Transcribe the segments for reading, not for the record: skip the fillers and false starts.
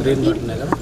Green button है కదా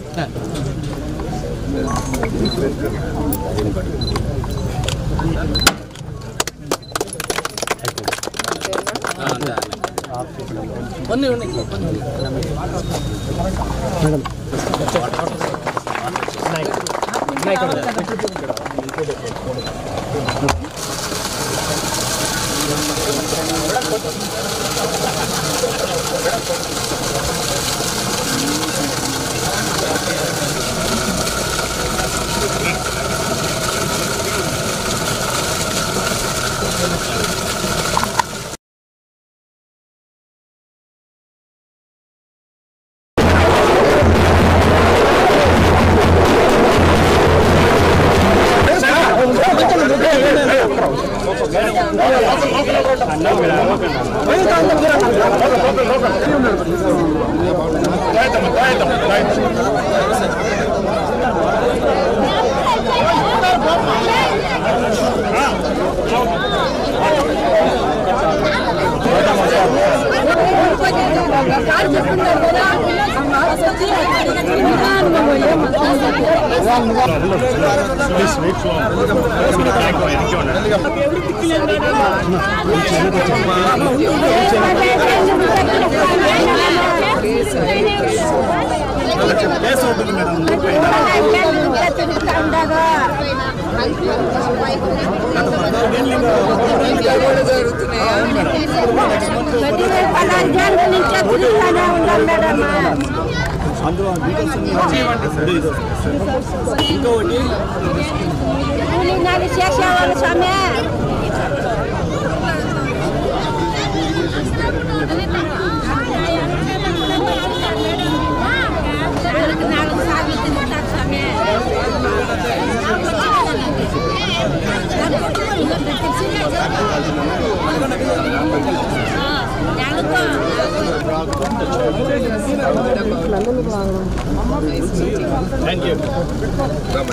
Thank you.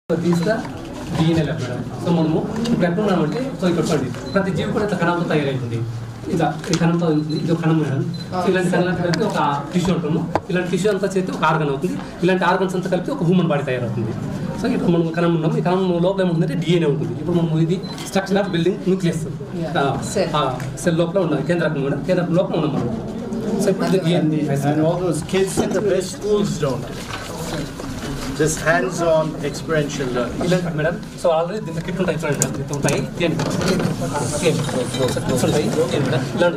These are DNA lab madam. So మనము ఇప్పుడు ఎట్లున్నామంటే సో ఇక్కడ చూడండి ప్రతి జీవి కూడా ఇట్లా కణంతో తయారైంది. ఇలా ఈ కణంతో ఇది కణం మేడం. సో ఇలాంటి కణాలు కలిపి ఒక టిష్యూ ఉంటుంది. ఇలాంటి టిష్యూ అంతా చేస్తే ఒక ఆర్గన్ అవుతుంది. ఇలాంటి ఆర్గన్స్ అంతా కలిపి ఒక హ్యూమన్ బాడీ తయారవుతుంది. సో ఇప్పుడు మనం కణం ఉన్నాము. ఈ కణం లోపల ఏముంటుందంటే DNA ఉంటుంది. ఇప్పుడు మనం ఇది structure of building nucleus cell లోపల ఉన్నది కేంద్రకం కూడా కేంద్రకం లోపల ఉన్నాం మనం. సో ఇప్పుడు DNA and all those kids in the best schools don't. Just hands-on experiential learning. Madam, so already the kit ఉంటాయి చూడండి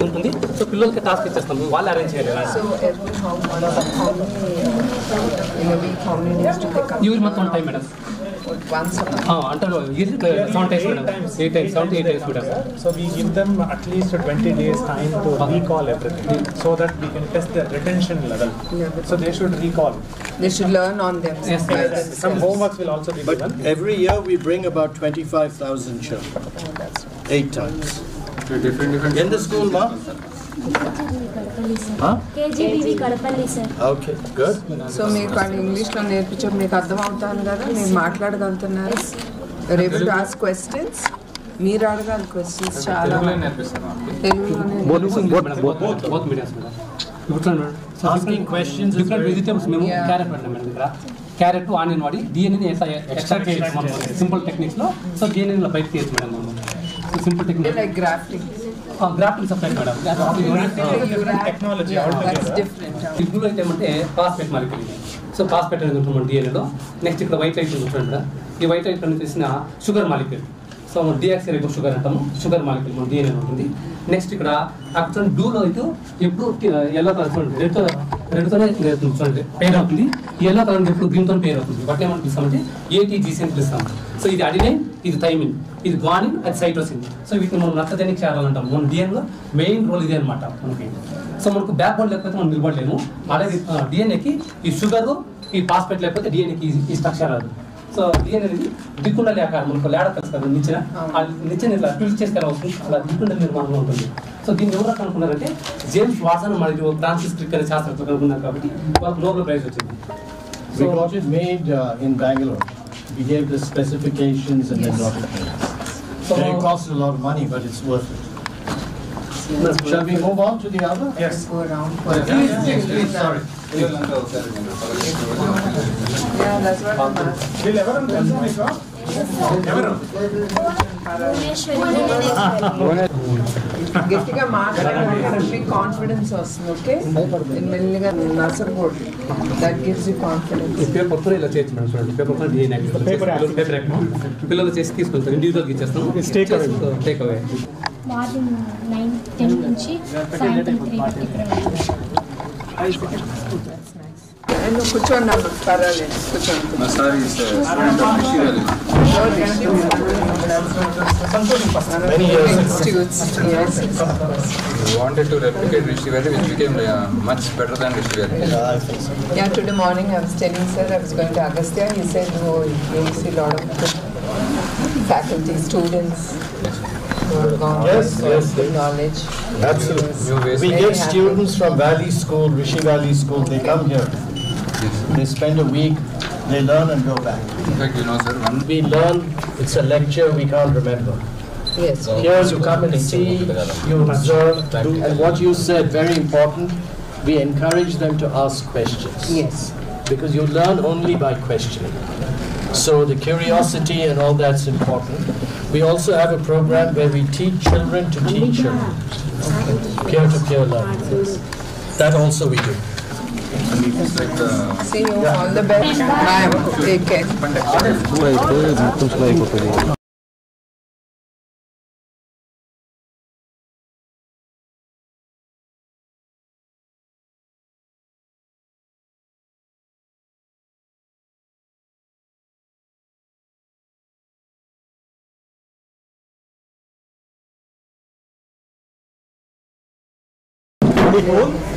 ఉంటుంది సో పిల్లలకి టాస్క్ ఇచ్చేస్తాము వాళ్ళు అరేంజ్ చేయాలి ఇవి మొత్తం ఉంటాయి మేడం once a month. అంటే yearly 7 times madam. 8 times, 7 to 8 times madam. So we give them at least 20 days time to recall everything so that we can test their retention level. So they should recall. They should learn on them. Yes, by yes. themselves. Some homeworks will also be But given. every year we bring about 25,000 children, Oh, that's 8 times. In the school, ma? Huh? KGBV Kadapalli sir. Okay, good. So మీకు వాళ్ళు ఇంగ్లీష్లో నేర్పించడం మీకు అర్థం అవుతాను కదా, మీరు మాట్లాడగలుగుతున్నారు. రేపు ఆస్క్ క్వశ్చన్స్, మీరు అడగాలి క్వశ్చన్స్ చాలా. తెలుగులోనే both mediums madam. ఇప్పుడు చూడండి madam. Asking questions is different very vegetables మేము Yeah. క్యారెట్ పెట్టాం మేడం ఇక్కడ. క్యారెట్ ఆనియన్ వాడి DNA ని ఎక్స్ట్రాక్ట్ చేయొచ్చు మనం సింపుల్ టెక్నిక్స్ లో. సో DNA ని బయట తీయచ్చు మేడం మనం. Simple technique. Like grafting. Grafting separate madam. Technology that's altogether. different. ఇప్పుడు అయితే ఏమంటే ఫాస్ఫేట్ మాలిక్యూల్. సో ఫాస్ఫేట్ అనేది ఉంటుంది మన డిఎన్ఏలో. నెక్స్ట్ ఇక్కడ వైట్ లైట్ ఉంటుంది కదా, ఈ వైట్ లైట్ అనేది తీసిన షుగర్ మాలిక్యూల్. సో డియాక్సిరైబో షుగర్ అంటాము, షుగర్ మాలిక్యూల్ మన డిఎన్ఏ ఉంటుంది. నెక్స్ట్ ఇక్కడ అక్కడ బ్లూలో అయితే ఎప్పుడు ఎల్లో కలర్ చూడండి, రెడ్తోనే చూడండి పేర్ అవుతుంది. ఎల్లో కలర్ ఎప్పుడు గ్రీన్తో పేర్ అవుతుంది. బట్ ఏమని పిలుస్తామంటే ఏటీజీసీ అని పిలుస్తాం. సో ఇది అడినైన్, ఇది థైమిన్, ఇది గ్వానిన్, అది సైటోసిన్. సో వీటిని మనం నత్తజనిక్ క్షారాలు అంటాం. మన డిఎన్ఏలో మెయిన్ రోల్ ఇదే అనమాట మనకి. సో మనకు బ్యాక్ బోర్డ్ లేకపోతే మనం నిలబడలేము. అలాగే డిఎన్ఏకి ఈ షుగర్, ఈ ఫాస్ఫేట్ లేకపోతే డిఎన్ఏకి ఈ స్ట్రక్చర్ రాదు. సో డిఎన్ఏ అనేది దిక్కుండలే ఆకారం, మనకు లేడ తెలుసు కదా నిచ్చెన, ఆ నిచ్చెన ఇట్లా ట్విస్ట్ చేస్తే ఎలా వస్తుంది, అలా దిక్కుండల నిర్మాణంలో ఉంటుంది. సో దీన్ని ఎవరు కనుక్కున్నారంటే జేమ్స్ వాట్సన్ మరియు ఫ్రాన్సిస్ క్రిక్ అనే శాస్త్రజ్ఞులు కనుక్కున్నారు కాబట్టి వాళ్ళకి నోబెల్ ప్రైజ్ వచ్చింది. We got it made in Bangalore. We gave the specifications and then got it made. So And it cost a lot of money, but it's worth it. Shall we move on to the other? Yes. Go around. Please, sorry. Yeah, that's what I'm asking. Will everyone come to my shop? Everyone. గట్టిగా మాట్లాడాలంటే మీకు confidence వస్తుంది. Okay, మెల్లిగా నసరకూడదు. That gives you confidence. ఈ పేపర్తో ఇలా చేయొచ్చు మేడం. చూడండి పేపర్తో డిఎన్ఏ Paper పిల్లలు చేసి తీసుకుంటాం, ఇండివిజువల్గా ఇచ్చేస్తాం. టేక్ అవే మార్నింగ్ 9-10 నుంచి సాయంత్రం 3:30 ఇక్కడ నువ్వు కూర్చోండి అమ్మ, పర్వాలేదు కూర్చోండి. Many years ago. Institutes, yes. We wanted to replicate Rishi Valley, which became much better than Rishi Valley. Yeah, I think so. Yeah, today morning I was telling sir I was going to Agastya. He said, oh, you see a lot of good faculty, students who have gone Yes, with yes, good yes. knowledge. Absolutely. New ways. We Very get happy. students from Valley School, Rishi Valley School, they come here. They spend a week, they learn and go back. In fact, you know, sir, one We learn, it's a lecture we can't remember. Yes. Here you come and see, you observe, and what you said, very important, we encourage them to ask questions. Yes. Because you learn only by questioning. So the curiosity and all that's important. We also have a program where we teach children to teach children. Peer-to-peer learning. That also we do. it's like the See you, all the best. Bye. Take care.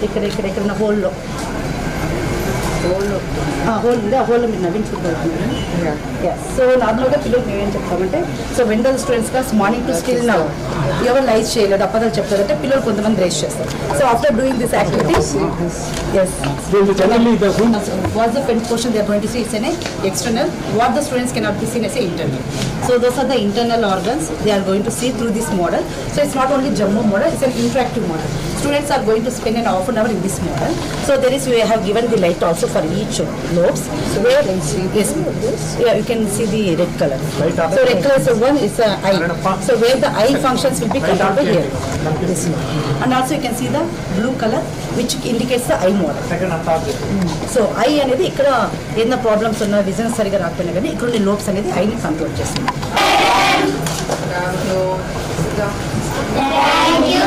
ఇక్కడ ఇక్కడ ఇక్కడ ఉన్న హోల్లో whole ఉంది, ఆ హోల్లో మీరు నవ్వించుకుంటారు. So నార్మల్గా పిల్లలు మేము ఏం చెప్తామంటే, సో వెండల్ స్టూడెంట్స్గా మార్నింగ్ టు స్టిల్ నౌ ఎవరు లైజ్ చేయలేదు అప్పదాలు చెప్తారంటే పిల్లలు కొంతమంది రేస్ చేస్తారు. So after doing this activity yes what's the front portion they are going to see, it's an external, what the students cannot be seen as a internal. So those are the internal organs they are going to see through this model. So it's not only Jumbo model, it's an interactive model. Students are going to spend an half an hour in this model. So there is, we have given the light also for each lobes. So where you can see this, yeah, you can see the red color. So red color, so one is eye. So where the eye functions will be cut over here. This one. And also you can see the blue color which indicates the eye model. So I అనేది ఇక్కడ ఏదైనా problems ఉన్నా, vision సరిగా రాకపోయినా కానీ ఇక్కడ ఉండే lobes అనేది ఐని కంట్రోల్ చేస్తుంది. Thank you.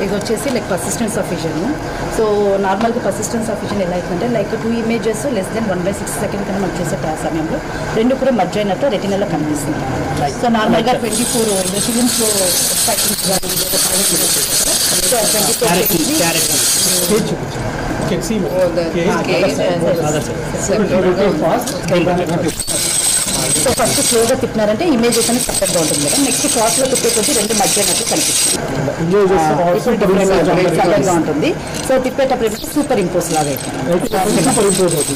ఇది వచ్చేసి like persistence of vision. So నార్మల్గా పర్సిస్టెన్స్ ఆఫ్ విజన్ ఎలా అవుతుందంటే like 2 images less than 1/6 second కన్నా మనం చూసే సమయంలో రెండు కూడా మర్జ్ అయినట్టు రెటినాలో కనిపిస్తుంది. సో నార్మల్గా 24 ఫిలిమ్స్లో సో ఫస్ట్ స్లోగా తిప్పినారంటే ఇమేజెస్ అనేది సపరేట్గా ఉంటుంది కదా. నెక్స్ట్ ఫాస్ట్లో తిప్పే కొద్ది రెండు మధ్య అన్నట్టు కనిపిస్తుంది, సపరేట్గా ఉంటుంది. సో తిప్పేటప్పుడు సూపర్ ఇంపోజ్ లాగా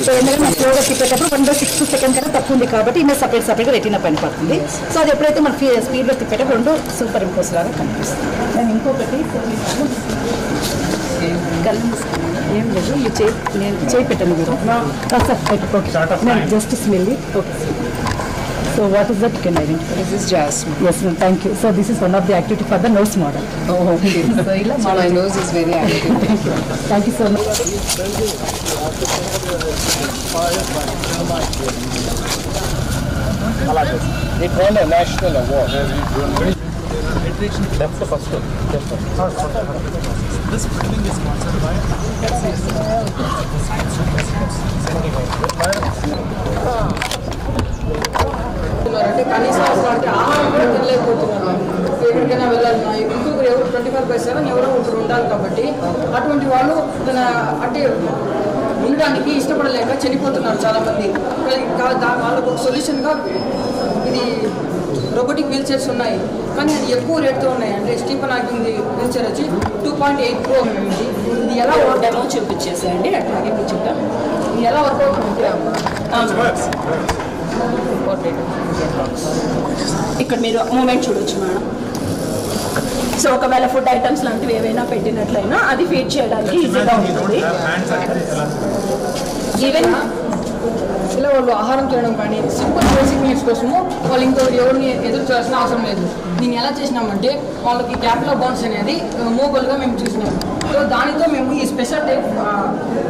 సో ఎందుకంటే స్లోగా తిప్పేటప్పుడు 1/6 సెకండ్ కన్నా తక్కువ ఉంది కాబట్టి ఇమేజ్ సపరేట్గా రెటీనా పైన పడుతుంది. సో అది ఎప్పుడైతే మన స్పీడ్లో తిప్పేటప్పుడు రెండు సూపర్ ఇంపోజ్ లాగా కనిపిస్తుంది. నేను ఇంకొకటి ఏం లేదు, నేను చేయి పెట్టాను మీరు సార్ పెట్టుకోండి, just smell okay. So what is that you can identify? This is jasmine. Yes, ma'am, thank you. So this is one of the activity for the nose model. Oh, okay. So my nose is very active. Thank you so much. It won a national award. That's the first one. This building is sponsored by the Science అంటే కనీసం అసలు అంటే ఆహారం కూడా తినలేకపోతున్నారు. ఎక్కడికైనా వెళ్ళాలన్నా ఇంకొకరు ఎవరు 24/7 ఎవరో ఒకరు ఉండాలి కాబట్టి అటువంటి వాళ్ళు అంటే ఉండడానికి ఇష్టపడలేక చనిపోతున్నారు చాలామంది. వాళ్ళకు ఒక సొల్యూషన్గా ఇది రోబోటిక్ వీల్ చైర్స్ ఉన్నాయి, కానీ అది ఎక్కువ రేట్తో ఉన్నాయి. అంటే స్టీఫన్ హాకింగ్ వీల్ చైర్ వచ్చి 2.8 Pro ఇది ఎలా డెమో చూపించేసేయండి. అట్లాగే చూద్దాం ఇది ఎలా వర్క్ అవుతుంది. ఇక్కడ మీరు మూమెంట్ చూడొచ్చు మేడం. సో ఒకవేళ ఫుడ్ ఐటమ్స్ లాంటివి ఏవైనా పెట్టినట్లయినా అది ఫీడ్ చేయడానికి ఈజీగా ఉంటుంది. ఈవెన్ ఇలా వాళ్ళు ఆహారం చేయడం కానీ సింపుల్ బేసిక్ నీడ్స్ కోసము వాళ్ళు ఇంకొకటి ఎవరిని ఎదురు చేయాల్సిన అవసరం లేదు. దీన్ని ఎలా చేసినామంటే వాళ్ళకి క్యాపిలో బౌన్స్ అనేది మోబైల్గా మేము చూసినాము. సో దానితో మేము ఈ స్పెషల్ టైప్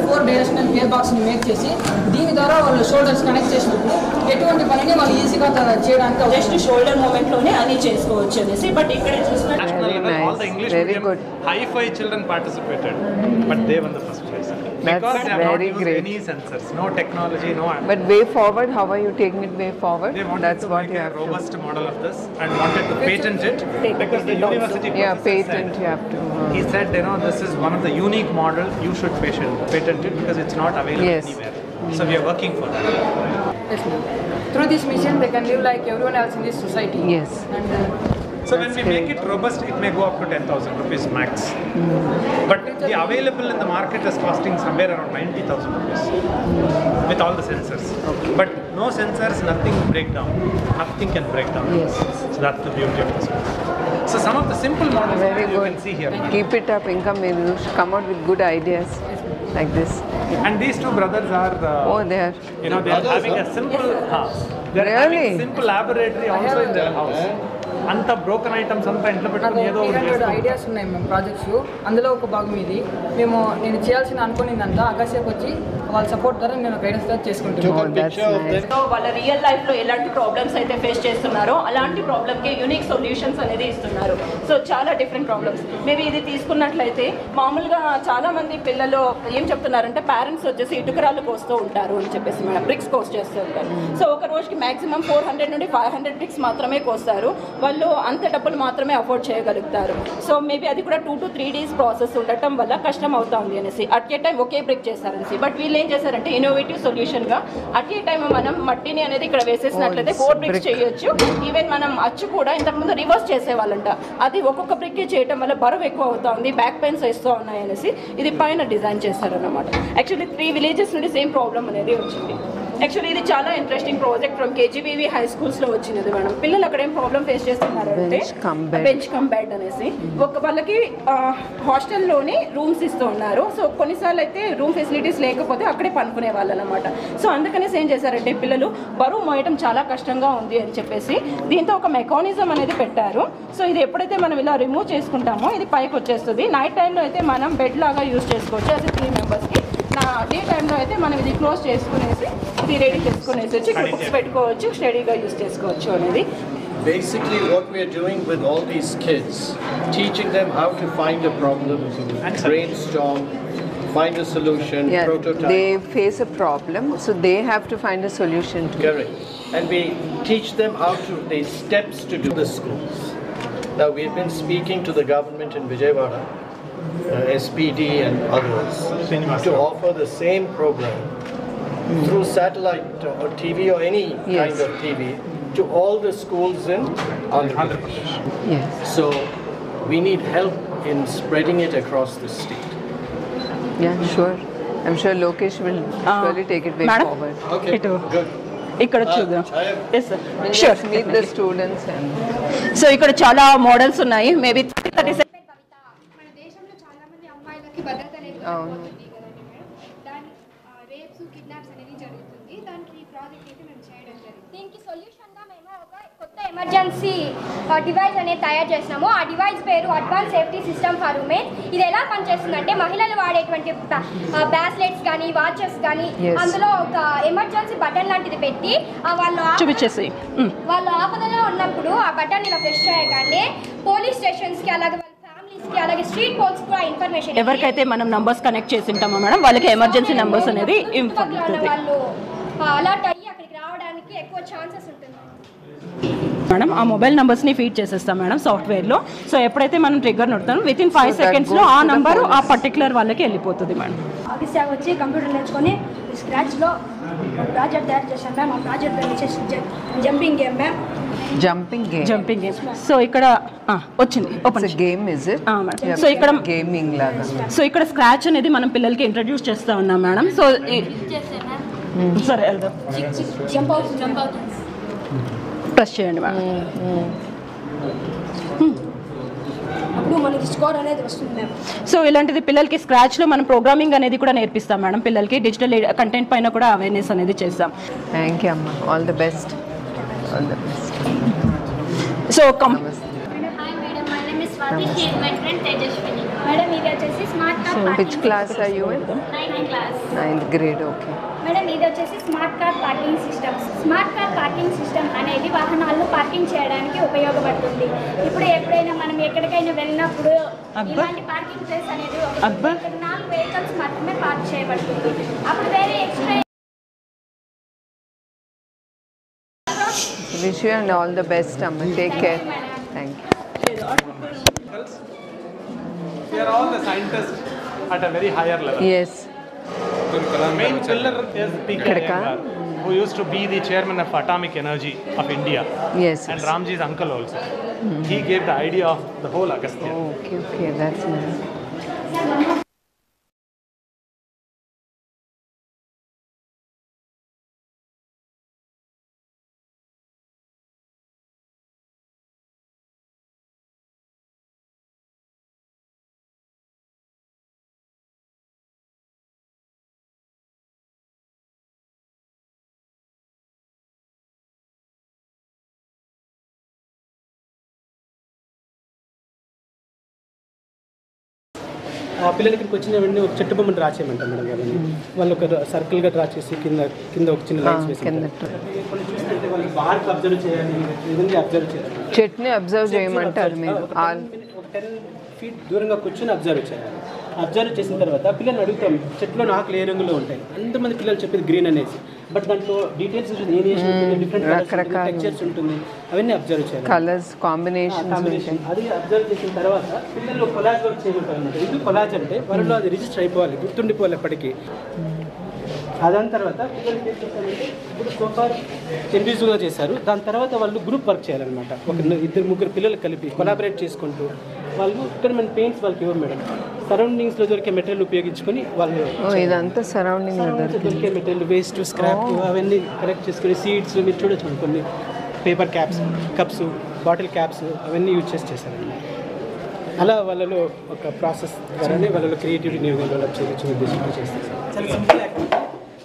4 డైరెక్షనల్ గేర్ బాక్స్ని మేక్ చేసి దీని ద్వారా వాళ్ళు షోల్డర్స్ కనెక్ట్ చేసినప్పుడు ఎటువంటి పనిని వాళ్ళు ఈజీగా చేయడానికి జస్ట్ షోల్డర్ మూమెంట్లోనే అన్ని చేసుకోవచ్చు అనేసి. బట్ ఇక్కడ చూసినట్టు all the English medium high-fi children participated, but they won the first place. Because they have not used any sensors, no technology, no. But way forward, how are you taking it way forward? They wanted That's to what make you a have robust model of this and wanted to patent it because the university patent said, you have to. He said, you know, this is one of the unique model. You should patent it because it's not available anywhere. So we are working for that. Yes, ma'am. Through this mission, they can live like everyone else in this society. Yes. And so when we make it robust, it may go up to 10,000 rupees max. But the available in the market is costing somewhere around 90,000 rupees with all the sensors. But no sensors, nothing will break down. Nothing can break down. Yes. So that's the beauty of this. So some of the simple models you can see here. Keep it up, income. You should come out with good ideas like this. And these two brothers are. They are. You know, they are having a simple. They are having a simple laboratory also in their house. అంత broken items అంతా ఇంట్లో పెట్టుకుని ఏదో 300 ideas ఉన్నాయి మేము projects. అందులో ఒక భాగం ఇది. నేను చేయాల్సిన అనుకునేదంతా అగస్యకు వచ్చి వాళ్ళ సపోర్ట్ ద్వారా నేను గైడెన్స్ చేసుకుంటున్నాను. వాళ్ళ రియల్ లైఫ్లో ఎలాంటి ప్రాబ్లమ్స్ అయితే ఫేస్ చేస్తున్నారో అలాంటి ప్రాబ్లమ్కి యూనిక్ సొల్యూషన్స్ అనేది ఇస్తున్నారు. సో చాలా డిఫరెంట్ ప్రాబ్లమ్స్. మేబీ ఇది తీసుకున్నట్లయితే మామూలుగా చాలా మంది పిల్లలు ఏం చెప్తున్నారంటే పేరెంట్స్ వచ్చేసి ఇటుకరాళ్ళు కోస్తూ ఉంటారు అని చెప్పేసి మేడం బ్రిక్స్ కోస్ట్ చేస్తూ ఉంటారు. సో ఒక రోజుకి మాక్సిమం 400 నుండి 500 బ్రిక్స్ మాత్రమే కోస్తారు. వాళ్ళు అంత డబ్బులు మాత్రమే అఫోర్డ్ చేయగలుగుతారు. సో మేబీ అది కూడా 2 to 3 days ప్రాసెస్ ఉండటం వల్ల కష్టం అవుతుంది అనేసి అట్ ఏ టైం ఒకే బ్రేక్ చేస్తారనేసి. బట్ వీళ్ళు ఏం చేశారంటే ఇన్నోవేటివ్ సొల్యూషన్గా అట్ ఏ టైం మనం మట్టిని అనేది ఇక్కడ వేసేసినట్లయితే 4 బ్రిక్స్ చేయొచ్చు. ఈవెన్ మనం అచ్చు కూడా ఇంతకుముందు రివర్స్ చేసేవాళ్ళంట. అది ఒక్కొక్క బ్రిక్ చేయడం వల్ల బరువు ఎక్కువ అవుతుంది, బ్యాక్ పెయిన్స్ వస్తూ ఉన్నాయి అనేసి ఇది పైన డిజైన్ చేస్తారన్నమాట. యాక్చువల్లీ 3 విలేజెస్ నుండి సేమ్ ప్రాబ్లం అనేది వచ్చింది. యాక్చువల్లీ ఇది చాలా interesting project from KGBV high స్కూల్స్లో వచ్చినది మేడం. పిల్లలు అక్కడ ఏం ప్రాబ్లమ్ ఫేస్ చేస్తున్నారు అంటే బెంచ్ కమ్ బెడ్ అనేసి వాళ్ళకి హాస్టల్లోనే రూమ్స్ ఇస్తూ ఉన్నారు. సో కొన్నిసార్లు అయితే రూమ్ ఫెసిలిటీస్ లేకపోతే అక్కడే పనుకునే వాళ్ళు అనమాట. సో అందుకనేసి ఏం చేశారంటే పిల్లలు బరువు మోయటం చాలా కష్టంగా ఉంది అని చెప్పేసి దీంతో ఒక మెకానిజం అనేది పెట్టారు. సో ఇది ఎప్పుడైతే మనం ఇలా రిమూవ్ చేసుకుంటామో ఇది పైకి వచ్చేస్తుంది. నైట్ టైంలో అయితే మనం బెడ్ లాగా యూజ్ చేసుకోవచ్చు అది 3 మెంబర్స్కి. డే టైంలో అయితే మనం ఇది క్లోజ్ చేసుకునేసి ఇది రెడీ చేసుకునేసి వచ్చి బుక్స్ పెట్టుకోవచ్చు, స్టడీగా యూజ్ చేసుకోవచ్చు అనేది. basically what we are doing with all these kids, teaching them how to find a problem, brainstorm, find a solution, Yeah, prototype. they face a problem, so they have to find a solution to it. Correct. And we teach them how to, the steps to do the schools. Now we've been speaking to the government in Vijayawada, SPD and others, to offer the same program through satellite or TV or any kind of TV to all the schools in Andhra Pradesh. Yes. So we need help in spreading it across the state. Yeah, sure. I'm sure Lokesh will surely take it way Madam? forward. Okay, good. ఇక్కడ చూద్దాం yes sir We'll sure just meet the students and so ఇక్కడ చాలా models ఉన్నాయి maybe 30 మన దేశంలో చాలా మంది అమ్మాయిలకి భద్రత అనేది అవును. ఉంది కదండి మేడం. దాని రేప్స్ కిడ్నాప్స్ అనేది జరుగుతుంది. దానికి ఈ ప్రాజెక్ట్ అయితే మేము చేయడం జరిగింది. దీనికి సొల్యూషన్గా మేము ఒక కొత్త ఎమర్జెన్సీ డివైస్ అనేది తయారు చేసినాము. ఆ డివైస్ పేరు advance safety system for women. ఇది ఎలా పనిచేస్తుందంటే మహిళలు వాడేటువంటి బ్రాస్లెట్స్ కానీ వాచెస్ కానీ అందులో ఒక ఎమర్జెన్సీ బటన్ లాంటిది పెట్టి చూపించేసి వాళ్ళు ఆపదలో ఉన్నప్పుడు ఆ బటన్ ఇలా ప్రెస్ చేయగానే పోలీస్ స్టేషన్స్కి అలాగే వాళ్ళ ఫ్యామిలీస్కి అలాగే స్ట్రీట్ పోల్స్కి కూడా ఇన్ఫర్మేషన్ ఎవరికైతే మనం నంబర్స్ కనెక్ట్ చేసి ఉంటామో మేడం వాళ్ళకి ఎమర్జెన్సీ నంబర్స్ అనేది ఇన్ఫార్మ్ అవుతుంది వాళ్ళు అలర్ట్ అయ్యి అక్కడికి రావడానికి ఎక్కువ ఛాన్సెస్ ఉంటుంది మేడం. ఆ మొబైల్ నంబర్స్ని ఫీడ్ చేసేస్తాం మేడం సాఫ్ట్వేర్లో. సో ఎప్పుడైతే మనం ట్రిగ్గర్ నొడతాం వితిన్ 5 సెకండ్స్లో ఆ నంబరు ఆ పర్టికులర్ వాళ్ళకి వెళ్ళిపోతుంది మేడం. ఆఫీస్ వచ్చి కంప్యూటర్ నేర్చుకొని స్క్రాచ్లో ప్రాజెక్ట్ తయారు చేశాను మ్యామ్. ఆ ప్రాజెక్ట్ వచ్చేసి jumping game ma'am. Jumping game. So ఇక్కడ వచ్చింది open game is it? Madam. So ఇక్కడ గేమింగ్ లాగా. సో ఇక్కడ స్క్రాచ్ అనేది మనం పిల్లలకి ఇంట్రడ్యూస్ చేస్తా ఉన్నాం మేడం. సో సరే వెళ్దాం. జంప్ అవుతుంది ప్రెస్ చేయండి మేడం. అప్పుడు మనకి స్కోర్ అనేది వస్తుంది మ్యామ్. సో ఇలాంటిది పిల్లలకి స్క్రాచ్లో మనం ప్రోగ్రామింగ్ అనేది కూడా నేర్పిస్తాం మేడం. పిల్లలకి డిజిటల్ కంటెంట్ పైన కూడా అవేర్నెస్ అనేది చేస్తాం. థ్యాంక్ యూ అమ్మ. All the best. All the best. So hi madam, my name is Swathi. She is my friend Tejaswini. Madam ఇది వచ్చేసి smart car So which class are you in? 9th class. 9th grade, okay. Madam ఇది వచ్చేసి smart car parking system. Smart car parking system అనేది వాహనాలను parking చేయడానికి ఉపయోగపడుతుంది. ఇప్పుడు ఎప్పుడైనా మనం ఎక్కడికైనా వెళ్ళినప్పుడు ఇలాంటి పార్కింగ్ ప్లేస్ అనేది 4 వెహికల్స్ మాత్రమే పార్క్ చేయబడుతుంది. అప్పుడు వేరే extra Wish you and all the best, Amma. Take care. Thank you. We are all the scientists at a very higher level. Yes. Main pillar is P.K. Iyengar, who used to be the chairman of Atomic Energy of India. Yes. And Ramji's uncle also. He gave the idea of the whole Agastya. Oh, okay, that's nice. పిల్లలకి ఇక్కడికి వచ్చిన వెంటనే ఒక చెట్టు బొమ్మను draw చేయమంటాం madam వాళ్ళని. వాళ్ళు ఒక సర్కిల్గా డ్రా చేసి కింద ఒక చిన్న లైన్స్ వేసి కొన్ని చూస్తుంటే వాళ్ళు బార్కి అబ్జర్వ్ చేయాలి, విధంగా అబ్జర్వ్ చేయాలి. చెట్ని అబ్జర్వ్ చేయమంటారు మీరు. ఒక 10 feet దూరంగా కూర్చొని అబ్జర్వ్ చేయాలి. అబ్జర్వ్ చేసిన తర్వాత పిల్లల్ని అడుగుతాం చెట్లో ఆకులు ఏ రంగులో ఉంటాయి. అంతమంది పిల్లలు చెప్పేది గ్రీన్ అనేసి, బట్ దాంట్లో డీటెయిల్స్ డిఫరెంట్ టెక్స్చర్స్ ఉంటుంది, అవన్నీ అబ్జర్వ్ చేయాలి. కలర్స్ కాంబినేషన్ అది అబ్జర్వ్ చేసిన తర్వాత పిల్లలు కొలాజ్ వర్క్ చేయమంటారు అన్నమాట. ఇది కొలాజ్ అంటే వాళ్ళలో అది రిజిస్టర్ అయిపోవాలి, గుర్తుండిపోవాలి ఎప్పటికీ. దాని తర్వాత పిల్లలకి ఏం చేస్తారంటే ఇప్పుడు సోఫార్ ఇండివిజువల్గా చేశారు, దాని తర్వాత వాళ్ళు గ్రూప్ వర్క్ చేయాలన్నమాట. ఒక 2-3 పిల్లలు కలిపి కొలాబరేట్ చేసుకుంటూ వాళ్ళు ఇక్కడ మన పెయింట్స్ వాళ్ళకి ఇవ్వం మేడం, సరౌండింగ్స్లో దొరికే మెటీరియల్ ఉపయోగించుకొని వాళ్ళు ఇదంతా సరౌండింగ్ దొరికే మెటీరియల్ వేస్ట్ స్క్రాప్ అవన్నీ కలెక్ట్ చేసుకుని సీడ్స్ మీరు చూడొచ్చు కొన్ని paper caps, cups, bottle caps అవన్నీ యూజ్ చేశారన్నమాట. అలా వాళ్ళలో ఒక ప్రాసెస్ ద్వారానే వాళ్ళలో క్రియేటివిటీని డెవలప్ చేయొచ్చు ఉద్దేశంతో చేస్తారు. చాలా సింపుల్ యాక్టివిటీ,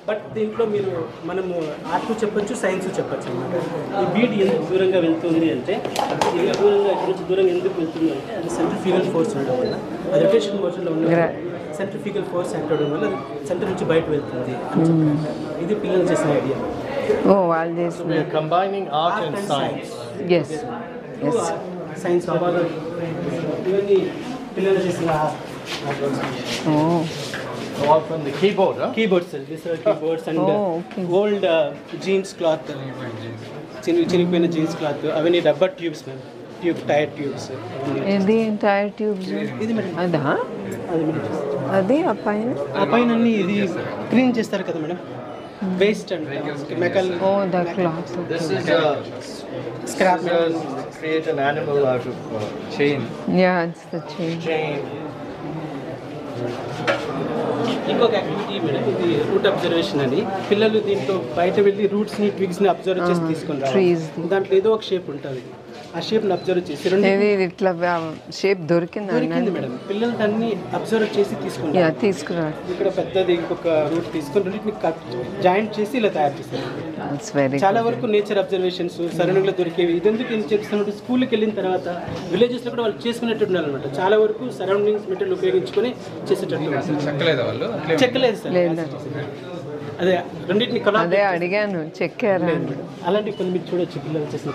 బట్ దీంట్లో మీరు మనము ఆర్ట్ చెప్పొచ్చు, సైన్స్ చెప్పొచ్చు అన్నమాట. ఈ బీడ్ ఎందుకు దూరంగా వెళ్తుంది అంటే ఇలా దూరంగా ఇక్కడ నుంచి దూరంగా ఎందుకు వెళ్తుంది అంటే అది సెంట్రిఫ్యూగల్ ఫోర్స్ ఉండడం వల్ల, అది రొటేషన్ మోషన్లో ఉన్న సెంట్రిఫ్యూగల్ ఫోర్స్ అంటడం వల్ల అది సెంటర్ నుంచి బయట వెళ్తుంది అని చెప్పారు. ఇది పిల్లలు చేసిన ఐడియా. వాళ్ళు చేసిన combining art and science. Yes yes science ఇవన్నీ పిల్లలు చేసిన All from the keyboard, huh? Keyboards this are keyboards and old jeans cloth చినిగిపోయిన జీన్స్ క్లాత్ అవన్నీ rubber tubes ma'am tyre tubes ఇది టైర్ ట్యూబ్స్ ఇది మేడం అదా అది మేడం అది ఆ పైన అన్ని ఇది క్లీన్ చేస్తారు కదా madam waste and chemical of the cloth This is scrap create an animal out of chain. Yeah it's the chain ఇంకొక యాక్టివిటీ మేడం ఇది రూట్ అబ్జర్వేషన్ అని పిల్లలు దీంట్లో బయట వెళ్ళి రూట్స్ని ట్విగ్స్ని అబ్జర్వ్ చేసి తీసుకుని రావాలి దాంట్లో ఏదో ఒక షేప్ ఉంటుంది ఆ షేప్ని అబ్జర్వ్ చేసి ఇది ఇట్లా షేప్ దొరికింది మేడం పిల్లలు దాన్ని అబ్జర్వ్ చేసి తీసుకున్నారు ఇక్కడ పెద్దది ఇంకొక రూట్ తీసుకొని రెండింటిని జాయింట్ చేసి ఇలా తయారు చేస్తారు చాలా వరకు నేచర్ అబ్జర్వేషన్స్ సరౌండింగ్లో దొరికేవి ఇదెందుకు ఏం చేస్తున్నట్టు స్కూల్కి వెళ్ళిన తర్వాత విలేజెస్లో కూడా వాళ్ళు చేసుకునేటట్టు ఉండాలన్నమాట చాలా వరకు సరౌండింగ్స్ మెటీరియల్ ఉపయోగించుకొని చేసేటట్టు చెక్కలేదు సార్ అదే రెండింటిని అదే అడిగాను చెక్కారా అలాంటి కొన్ని మీరు చూడొచ్చు పిల్లలు చేసిన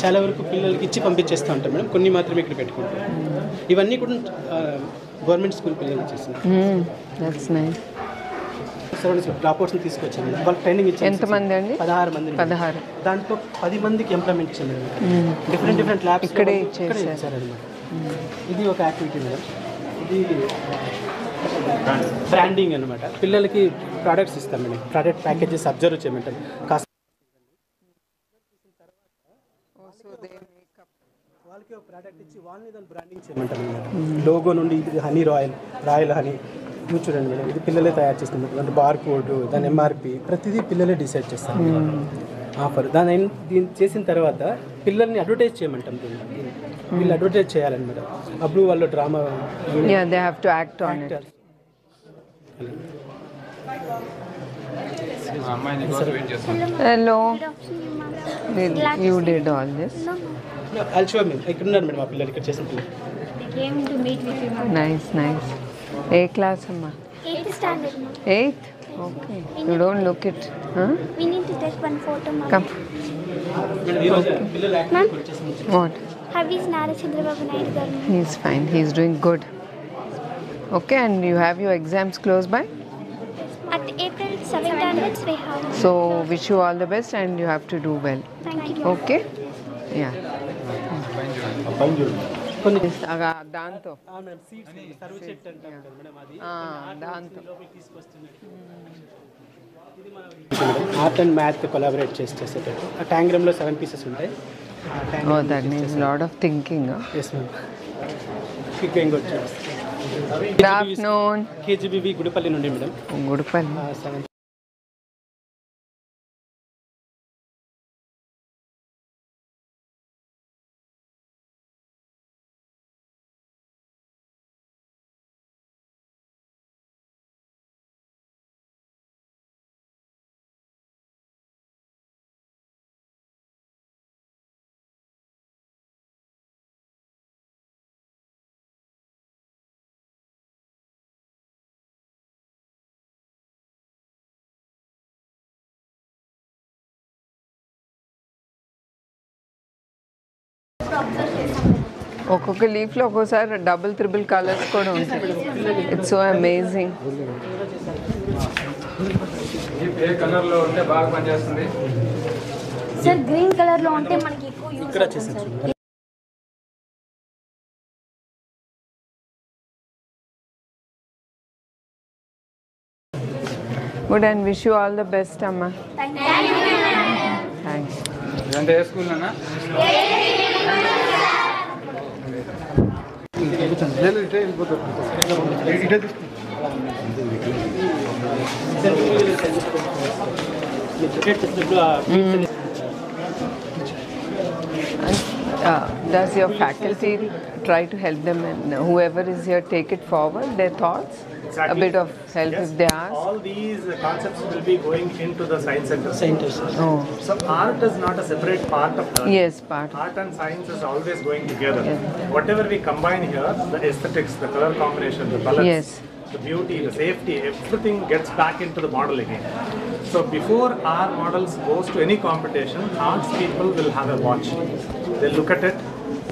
చాలా వరకు పిల్లలకి ఇచ్చి పంపించేస్తూ ఉంటాం మేడం కొన్ని మాత్రమే ఇక్కడ పెట్టుకుంటాం ఇవన్నీ కూడా గవర్నమెంట్ స్కూల్ పిల్లలు చేసిన డ్రాప్అవుట్స్ని తీసుకొచ్చాను వాళ్ళకి ట్రైనింగ్ ఇచ్చాను ఎంతమంది అండి 16 దాంట్లో 10 మందికి ఎంప్లాయ్మెంట్ ఇచ్చాను డిఫరెంట్ ల్యాబ్స్ ఇక్కడే ఇచ్చారనమాట ఇది ఒక యాక్టివిటీ మేడం ఇది బ్రాండింగ్ అనమాట పిల్లలకి ప్రోడక్ట్స్ ఇస్తాం మేడం ప్రోడక్ట్ ప్యాకేజెస్ అబ్జర్వ్ చేయమంటాం వాళ్ళకి ఒక ప్రోడక్ట్ ఇచ్చి వాళ్ళని దాన్ని బ్రాండింగ్ చేయమంటాం అనమాట లోగో నుండి ఇది హనీ రాయల్ హనీ ఇవి చూడండి మేడం ఇది పిల్లలే తయారు చేస్తాం అంటే బార్ కోడ్ దాని ఎంఆర్పి ప్రతిదీ పిల్లలే డిసైడ్ చేస్తారు ఆఫర్ దీన్ని చేసిన తర్వాత పిల్లల్ని అడ్వర్టైజ్ చేయమంటాం వీళ్ళు అడ్వర్టైజ్ చేయాలన్నమాట అప్పుడు వాళ్ళు drama they have to act on it hello you did all this I'll show you. ఇక్కడ ఉన్నారు మేడం మా పిల్లలు ఇక్కడ చేసిన పిల్లలు నైస్ ఏ క్లాస్ అమ్మా 8th standard. 8th? Okay. You don't look it. Huh? We need to take one photo, ma'am. Come. Ma'am? What? How is Nara Chandrababu Naidu garu? He's fine. He's doing good. Okay, and you have your exams close by? At April 7th onwards we have. So, wish you all the best and you have to do well. Thank you. Okay? Yeah. దాంతో art and math collaborate చేసేటట్టు ఆ ట్యాంగ్రామ్లో 7 pieces ఉంటాయి. Oh, that needs a lot of thinking. Yes, ma'am. Quick going good. Good afternoon. KGBV Gudupalli నుండి madam. Gudupalli. ఒక్కొక్క లీఫ్లో ఒక్కోసారి double triple colours కూడా ఉంటాయి. It's so amazing. ఏ కలర్లో ఉంటే బాగా పనిచేస్తుంది సార్? గ్రీన్ కలర్లో ఉంటే మనకి ఎక్కువ యూస్ ఇక్కడ చేసేది. Good and wish you all the best అమ్మా. థ్యాంక్స్. ఇదంటే ఏ స్కూల్ అన్నా? Does your faculty try to help them, and whoever is here take it forward, their thoughts? Exactly. A bit of help if they ask? All these concepts will be going into the science center. Oh. So art is not a separate part of learning. Yes, part. Art and science is always going together. Yes. Whatever we combine here, the aesthetics, the color combination, the colors. Yes. the beauty, the safety, everything gets back into the model again. So before our models goes to any competition, arts people will have a watch. They'll look at it,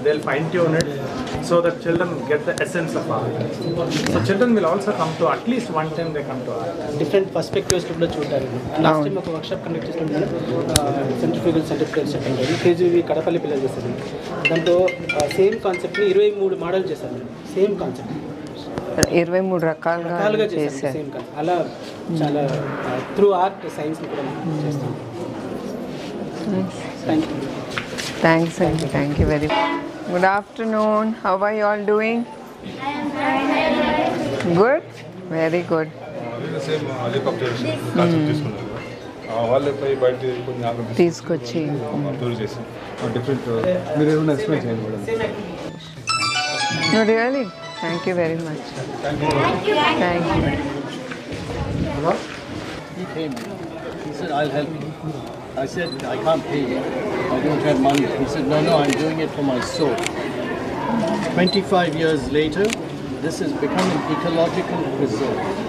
they'll fine tune it, so that children get the essence of art. So children will also come to, at least one time they come to art. Different perspectives కూడా చూడాలి. Last time ఒక workshop conduct చేసినప్పుడు centrifugal centrifugal కేజీవి Kadapalli పిల్లలు చేశారు. దాంట్లో same కాన్సెప్ట్ని 23 model చేశారు. Same concept 23 రకాలుగా చేశారు. సేమ్ కాన్సెప్ట్ అలా చాలా త్రూ ఆర్ట్ సైన్స్ కూడా చేస్తాం. Thank you. Thanks, Andy. Thank you very much. Good afternoon. How are you all doing? Good? Very good. తీసుకొచ్చి No, really? Thank you very much. Thank you. Hello? He came. He said, I'll help you. I said, I can't pay you. I don't have money. He said, no, I'm doing it for my soul. 25 years later, this has become an ecological preserve.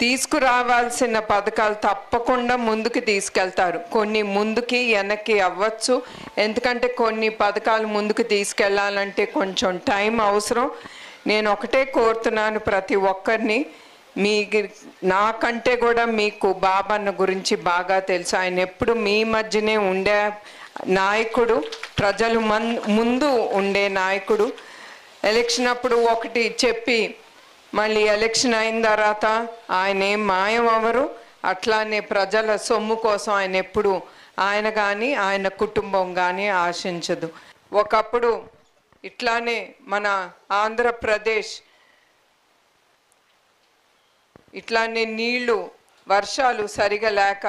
తీసుకురావాల్సిన పథకాలు తప్పకుండా ముందుకు తీసుకెళ్తారు. కొన్ని ముందుకి వెనక్కి అవ్వచ్చు, ఎందుకంటే కొన్ని పథకాలు ముందుకు తీసుకెళ్లాలంటే కొంచెం టైం అవసరం. నేను ఒకటే కోరుతున్నాను ప్రతి ఒక్కరిని, నాకంటే కూడా మీకు బాబన్న గురించి బాగా తెలుసు. ఆయన ఎప్పుడు మీ మధ్యనే ఉండే నాయకుడు, ప్రజలు ముందు ఉండే నాయకుడు. ఎలక్షన్ అప్పుడు ఒకటి చెప్పి మళ్ళీ ఎలక్షన్ అయిన తర్వాత ఆయన ఏం మాయం అవ్వరు. అట్లానే ప్రజల సొమ్ము కోసం ఆయన ఎప్పుడు ఆయన కానీ ఆయన కుటుంబం కానీ ఆశించదు. ఒకప్పుడు ఇట్లానే మన ఆంధ్రప్రదేశ్ ఇట్లానే నీళ్లు వర్షాలు సరిగా లేక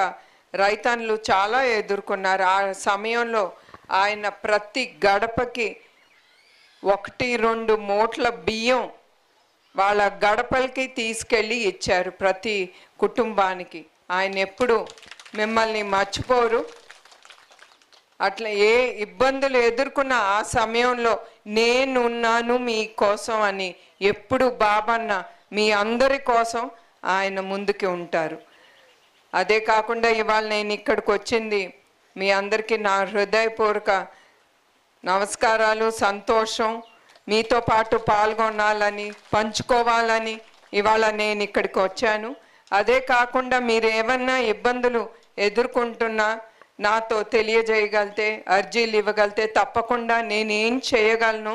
రైతన్నులు చాలా ఎదుర్కొన్నారు. ఆ సమయంలో ఆయన ప్రతి గడపకి 1-2 మూటల బియ్యం వాళ్ళ గడపలకి తీసుకెళ్ళి ఇచ్చారు ప్రతి కుటుంబానికి. ఆయన ఎప్పుడు మిమ్మల్ని మర్చిపోరు. అట్లా ఏ ఇబ్బందులు ఎదుర్కొన్న ఆ సమయంలో నేనున్నాను మీకోసం అని ఎప్పుడు బాబన్న మీ అందరి కోసం ఆయన ముందుకు ఉంటారు. అదే కాకుండా ఇవాళ నేను ఇక్కడికి వచ్చింది మీ అందరికీ నా హృదయపూర్వక నమస్కారాలు, సంతోషం. మీతో పాటు పాల్గొనాలని, పంచుకోవాలని ఇవాళ నేను ఇక్కడికి వచ్చాను. అదే కాకుండా మీరు ఏమన్నా ఇబ్బందులు ఎదుర్కొంటున్నా నాతో తెలియజేయగలితే, అర్జీలు ఇవ్వగలితే తప్పకుండా నేనేం చేయగలను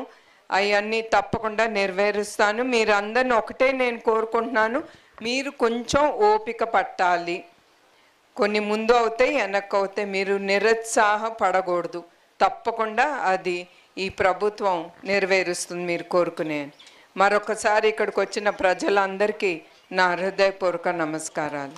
అవన్నీ తప్పకుండా నెరవేరుస్తాను. మీరందరిని ఒకటే నేను కోరుకుంటున్నాను, మీరు కొంచెం ఓపిక పట్టాలి. కొన్ని ముందు అవుతాయి, వెనక్కి అవుతాయి. మీరు నిరుత్సాహపడకూడదు. తప్పకుండా అది ఈ ప్రభుత్వం నెరవేరుస్తుంది మీరు కోరుకునే. మరొకసారి ఇక్కడికి వచ్చిన ప్రజలందరికీ నా హృదయపూర్వక నమస్కారాలు.